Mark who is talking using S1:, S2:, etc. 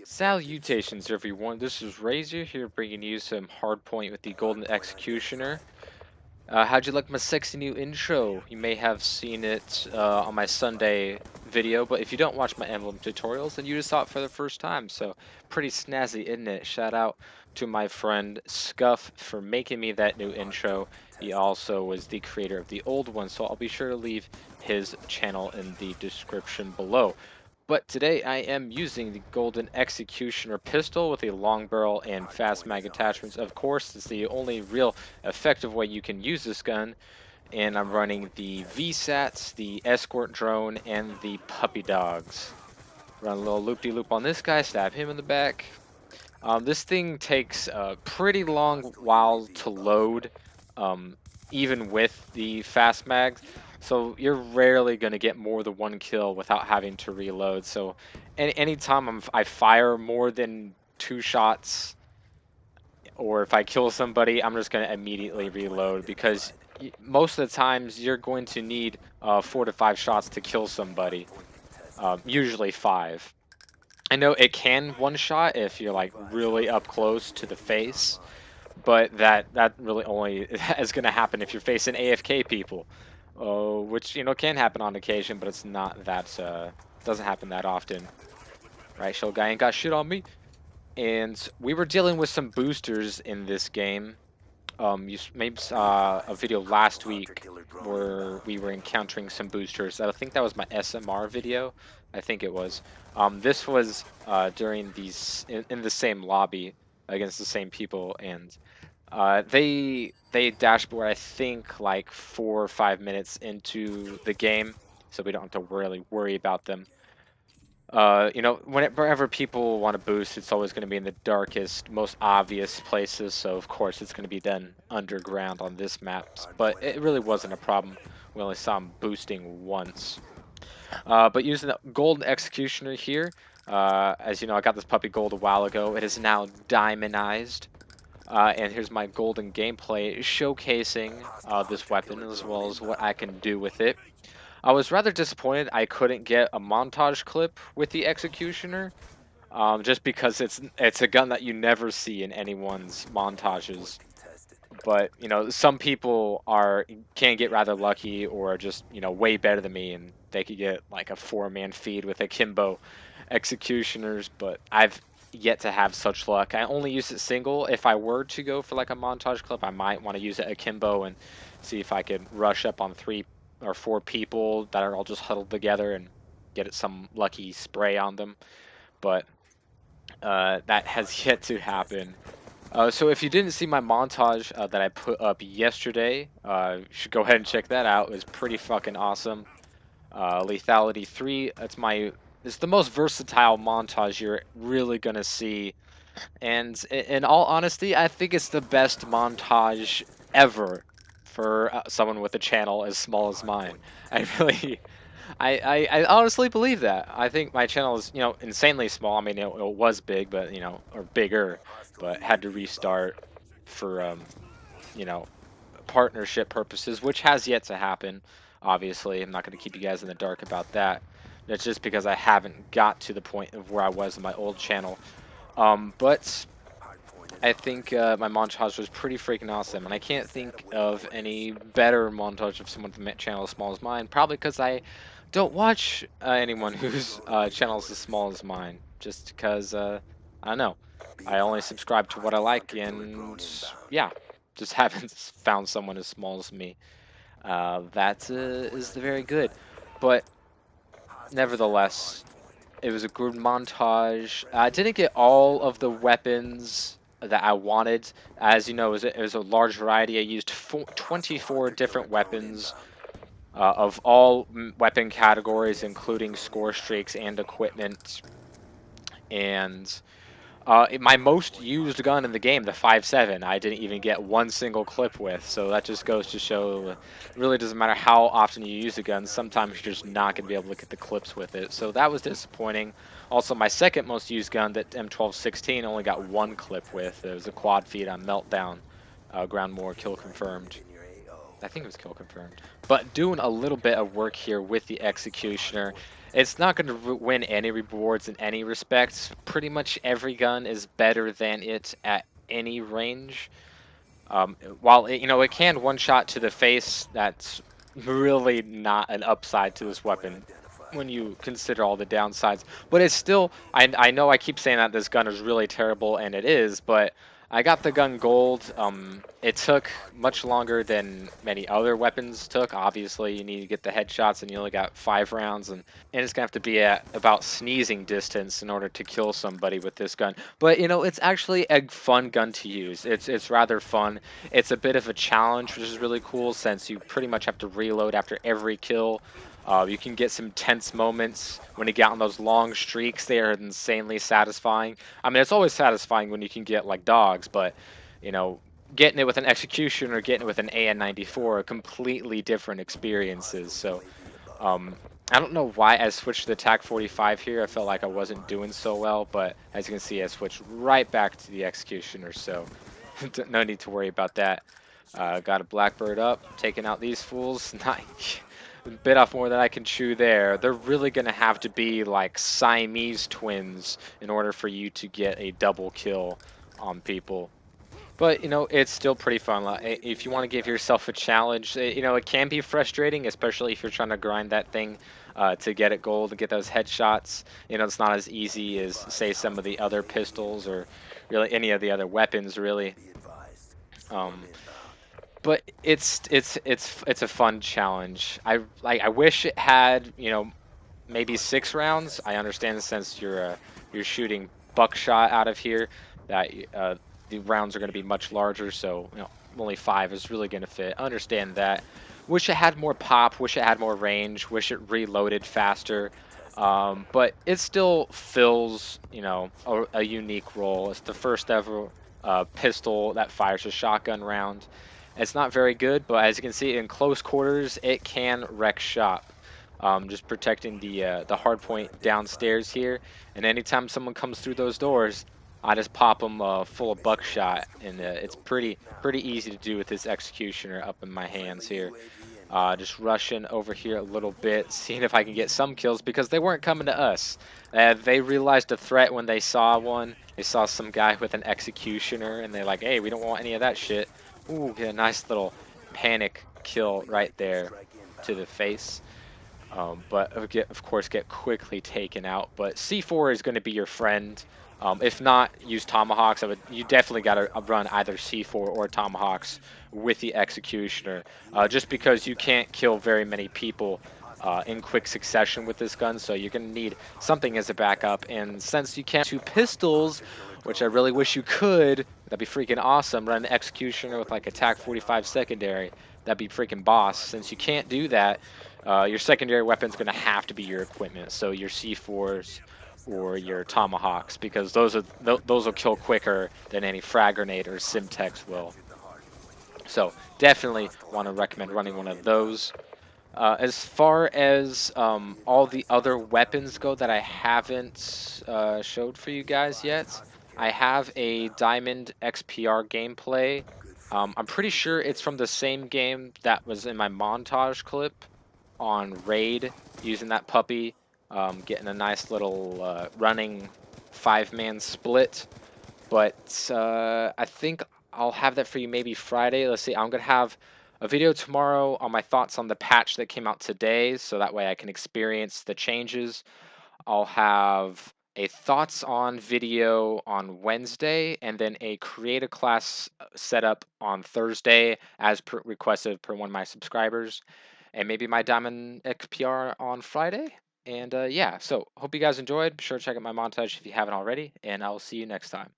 S1: Salutations everyone, this is Razor here bringing you some hardpoint with the Golden Executioner. How'd you like my sexy new intro? You may have seen it on my Sunday video, but if you don't watch my emblem tutorials, then you just saw it for the first time, so pretty snazzy, isn't it? Shout out to my friend Scuff for making me that new intro. He also was the creator of the old one, so I'll be sure to leave his channel in the description below. But today I am using the Golden Executioner pistol with a long barrel and fast mag attachments. Of course, it's the only real effective way you can use this gun. And I'm running the VSATs, the escort drone, and the puppy dogs. Run a little loop-de-loop on this guy, stab him in the back. This thing takes a pretty long while to load, even with the fast mags. So you're rarely going to get more than one kill without having to reload. So anytime I fire more than 2 shots, or if I kill somebody, I'm just going to immediately reload because most of the times you're going to need 4 to 5 shots to kill somebody. Usually 5. I know it can one-shot if you're like really up close to the face, but that really only is going to happen if you're facing AFK people, which can happen on occasion, but it's not that doesn't happen that often. Right, show guy ain't got shit on me. And we were dealing with some boosters in this game. You maybe saw a video last week where we were encountering some boosters. I think that was my SMR video. I think it was. This was during these in the same lobby against the same people, and they dashboard I think like 4 or 5 minutes into the game, so we don't have to really worry about them. Whenever people want to boost, it's always going to be in the darkest, most obvious places. So of course it's going to be done underground on this map. But it really wasn't a problem. We only saw him boosting once. But using the Golden Executioner here, as you know, I got this puppy gold a while ago. It is now diamondized. And here's my golden gameplay showcasing this weapon as well as what I can do with it. I was rather disappointed I couldn't get a montage clip with the Executioner, just because it's a gun that you never see in anyone's montages. But some people can get rather lucky, or just way better than me, and they could get like a 4-man feed with akimbo Executioners. But I've yet to have such luck. I only use it single. If I were to go for like a montage clip, I might want to use it akimbo and see if I could rush up on 3 or 4 people that are all just huddled together and get some lucky spray on them. But that has yet to happen. So if you didn't see my montage that I put up yesterday, you should go ahead and check that out. It was pretty fucking awesome. Lethality 3, it's the most versatile montage you're really gonna see. And in all honesty, I think it's the best montage ever for someone with a channel as small as mine. I honestly believe that. I think my channel is, insanely small. I mean, it was big, but, or bigger, but had to restart for, partnership purposes, which has yet to happen. Obviously, I'm not going to keep you guys in the dark about that. That's just because I haven't got to the point of where I was in my old channel. But I think my montage was pretty freaking awesome, and I can't think of any better montage of someone with a channel as small as mine, probably because I don't watch anyone whose channel is as small as mine, just because, I don't know, I only subscribe to what I like, and yeah, just haven't found someone as small as me. That is very good, but nevertheless, it was a good montage. I didn't get all of the weapons that I wanted. As you know, it was a large variety. I used 24 different weapons of all weapon categories, including score streaks and equipment. And my most used gun in the game, the 5.7, I didn't even get one single clip with. So that just goes to show it really doesn't matter how often you use a gun. Sometimes you're just not going to be able to get the clips with it. So that was disappointing. Also, my second most used gun, that M1216, only got one clip with. It was a quad feed on Meltdown. Ground more, kill confirmed. I think it was kill confirmed. But doing a little bit of work here with the Executioner. It's not going to win any rewards in any respects. Pretty much every gun is better than it at any range. While it, it can one shot to the face, that's really not an upside to this weapon when you consider all the downsides. But it's still, I know I keep saying that this gun is really terrible, and it is, but I got the gun gold. It took much longer than many other weapons took. Obviously, you need to get the headshots, and you only got 5 rounds, and it's gonna have to be at about sneezing distance in order to kill somebody with this gun. But it's actually a fun gun to use. It's rather fun. It's a bit of a challenge, which is really cool since you pretty much have to reload after every kill. You can get some tense moments when you get on those long streaks. They are insanely satisfying. I mean, it's always satisfying when you can get like dogs, but you know, getting it with an execution or getting it with an AN-94 are completely different experiences. So, um, I don't know why I switched to the TAC 45 here. I felt like I wasn't doing so well, but as you can see, I switched right back to the executioner. So, no need to worry about that. Got a blackbird up, taking out these fools. Nice. Bit off more than I can chew there. They're really going to have to be like Siamese twins in order for you to get a double kill on people. But, it's still pretty fun. If you want to give yourself a challenge, it can be frustrating, especially if you're trying to grind that thing to get it gold and get those headshots. It's not as easy as, say, some of the other pistols or really any of the other weapons, really. Um, but it's a fun challenge. I wish it had, maybe 6 rounds. I understand since you're shooting buckshot out of here that the rounds are going to be much larger, so only 5 is really going to fit. Understand that. Wish it had more pop. Wish it had more range. Wish it reloaded faster. But it still fills a unique role. It's the first ever pistol that fires a shotgun round. It's not very good, but as you can see in close quarters, it can wreck shop. Just protecting the hard point downstairs here, and anytime someone comes through those doors, I just pop them full of buckshot, and it's pretty easy to do with this executioner up in my hands here. Just rushing over here a little bit, seeing if I can get some kills because they weren't coming to us. They realized a threat when they saw one. They saw some guy with an executioner, and they're like, "Hey, we don't want any of that shit." Ooh, get a nice little panic kill right there to the face. But of course get quickly taken out. But C4 is going to be your friend. If not, use tomahawks. You definitely got to run either C4 or tomahawks with the executioner, just because you can't kill very many people in quick succession with this gun. So you're going to need something as a backup. And since you can't two pistols, which I really wish you could, that'd be freaking awesome. Run an executioner with like a TAC 45 secondary. That'd be freaking boss. Since you can't do that, your secondary weapon's going to have to be your equipment. So your C4s or your tomahawks, because those will kill quicker than any frag grenade or Simtex will. So definitely want to recommend running one of those. As far as all the other weapons go that I haven't showed for you guys yet, I have a Diamond XPR gameplay. I'm pretty sure it's from the same game that was in my montage clip on Raid, using that puppy, getting a nice little running 5-man split. But I think I'll have that for you maybe Friday. Let's see, I'm going to have a video tomorrow on my thoughts on the patch that came out today, so that way I can experience the changes. I'll have a thoughts on video on Wednesday, and then a create a class setup on Thursday, as requested per one of my subscribers, and maybe my Diamond XPR on Friday. And yeah, so hope you guys enjoyed. Be sure to check out my montage if you haven't already, and I'll see you next time.